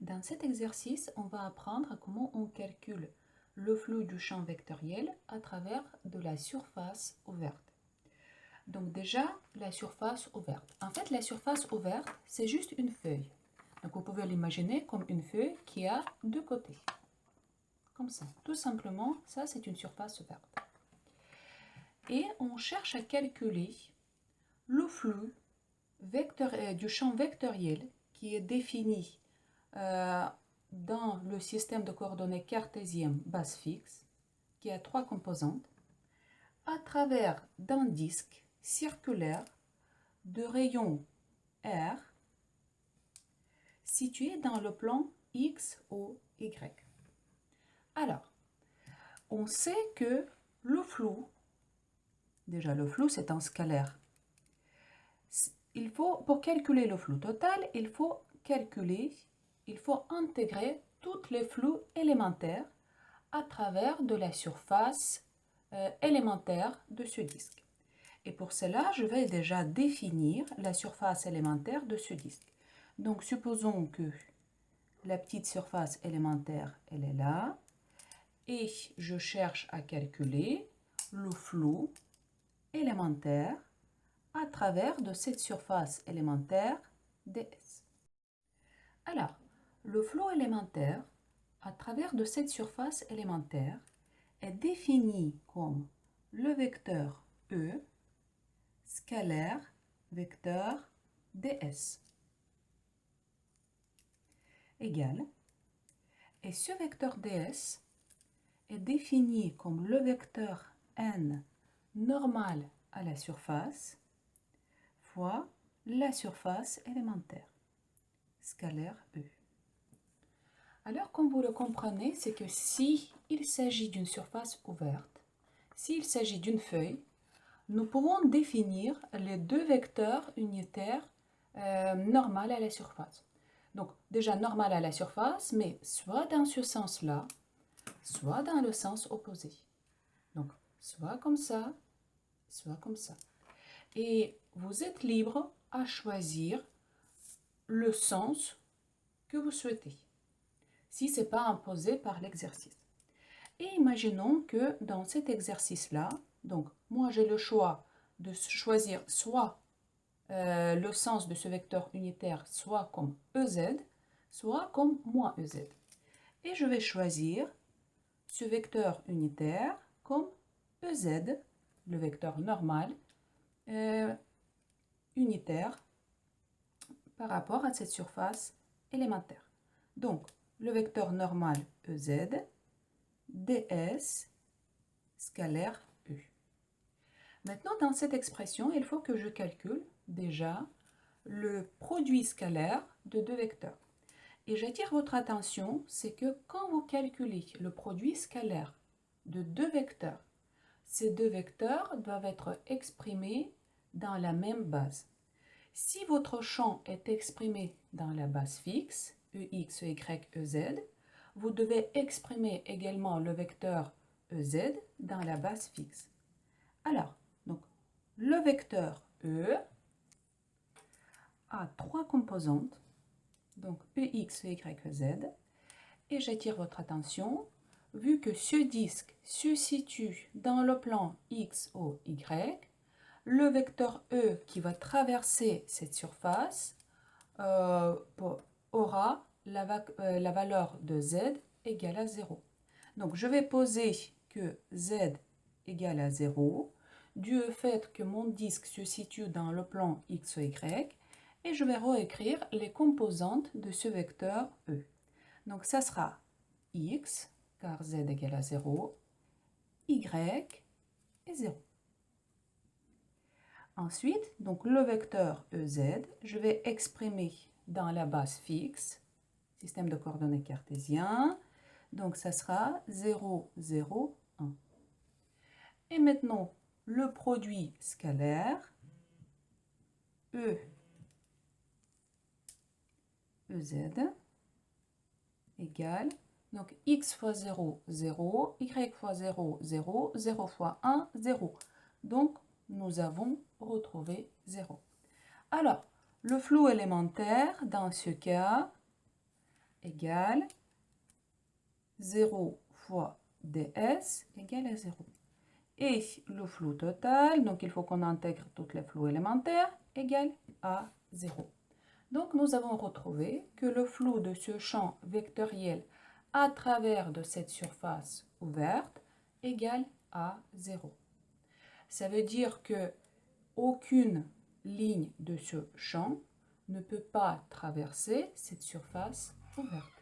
Dans cet exercice, on va apprendre comment on calcule le flou du champ vectoriel à travers de la surface ouverte. Donc déjà, la surface ouverte. En fait, la surface ouverte, c'est juste une feuille. Donc vous pouvez l'imaginer comme une feuille qui a deux côtés. Comme ça. Tout simplement, ça c'est une surface ouverte. Et on cherche à calculer le flou du champ vectoriel qui est défini dans le système de coordonnées cartésien base fixe, qui a trois composantes, à travers d'un disque circulaire de rayon R situé dans le plan X, O, Y. Alors, on sait que le flou, déjà le flou c'est un scalaire. Pour calculer le flou total, il faut intégrer tous les flous élémentaires à travers de la surface élémentaire de ce disque. Et pour cela, je vais déjà définir la surface élémentaire de ce disque. Donc, supposons que la petite surface élémentaire, elle est là. Et je cherche à calculer le flou élémentaire à travers de cette surface élémentaire ds. Alors, le flou élémentaire à travers de cette surface élémentaire est défini comme le vecteur E scalaire vecteur ds égale, et ce vecteur ds est défini comme le vecteur n normal à la surface fois la surface élémentaire scalaire E. Alors, comme vous le comprenez, c'est que si il s'agit d'une surface ouverte, s'il s'agit d'une feuille, nous pouvons définir les deux vecteurs unitaires normales à la surface. Donc, déjà normal à la surface, mais soit dans ce sens-là, soit dans le sens opposé. Donc, soit comme ça, soit comme ça. Et vous êtes libre à choisir le sens que vous souhaitez, si ce n'est pas imposé par l'exercice. Et imaginons que dans cet exercice-là, donc moi j'ai le choix de choisir soit le sens de ce vecteur unitaire soit comme EZ, soit comme moins EZ. Et je vais choisir ce vecteur unitaire comme EZ, le vecteur normal unitaire par rapport à cette surface élémentaire. Donc, le vecteur normal EZ, ds scalaire E. Maintenant, dans cette expression, il faut que je calcule déjà le produit scalaire de deux vecteurs. Et j'attire votre attention, c'est que quand vous calculez le produit scalaire de deux vecteurs, ces deux vecteurs doivent être exprimés dans la même base. Si votre champ est exprimé dans la base fixe, EX, EY, EZ, vous devez exprimer également le vecteur EZ dans la base fixe. Alors, donc, le vecteur E a trois composantes, donc EX, EY, EZ, et j'attire votre attention, vu que ce disque se situe dans le plan X, O, Y, le vecteur E qui va traverser cette surface aura la valeur de Z égale à 0. Donc je vais poser que Z égale à 0 dû au fait que mon disque se situe dans le plan X, Y, et je vais réécrire les composantes de ce vecteur E. Donc ça sera X, car Z égale à 0, Y et 0. Ensuite, donc le vecteur EZ, je vais exprimer dans la base fixe, système de coordonnées cartésien, donc ça sera 0, 0, 1. Et maintenant, le produit scalaire, E, EZ, égale, donc x fois 0, 0, y fois 0, 0, 0 fois 1, 0. Donc, nous avons retrouvé 0. Alors, le flou élémentaire, dans ce cas, égale 0 fois ds égale à 0. Et le flou total, donc il faut qu'on intègre tous les flous élémentaires, égale à 0. Donc nous avons retrouvé que le flou de ce champ vectoriel à travers de cette surface ouverte égale à 0. Ça veut dire que aucune ligne de ce champ ne peut pas traverser cette surface ouverte.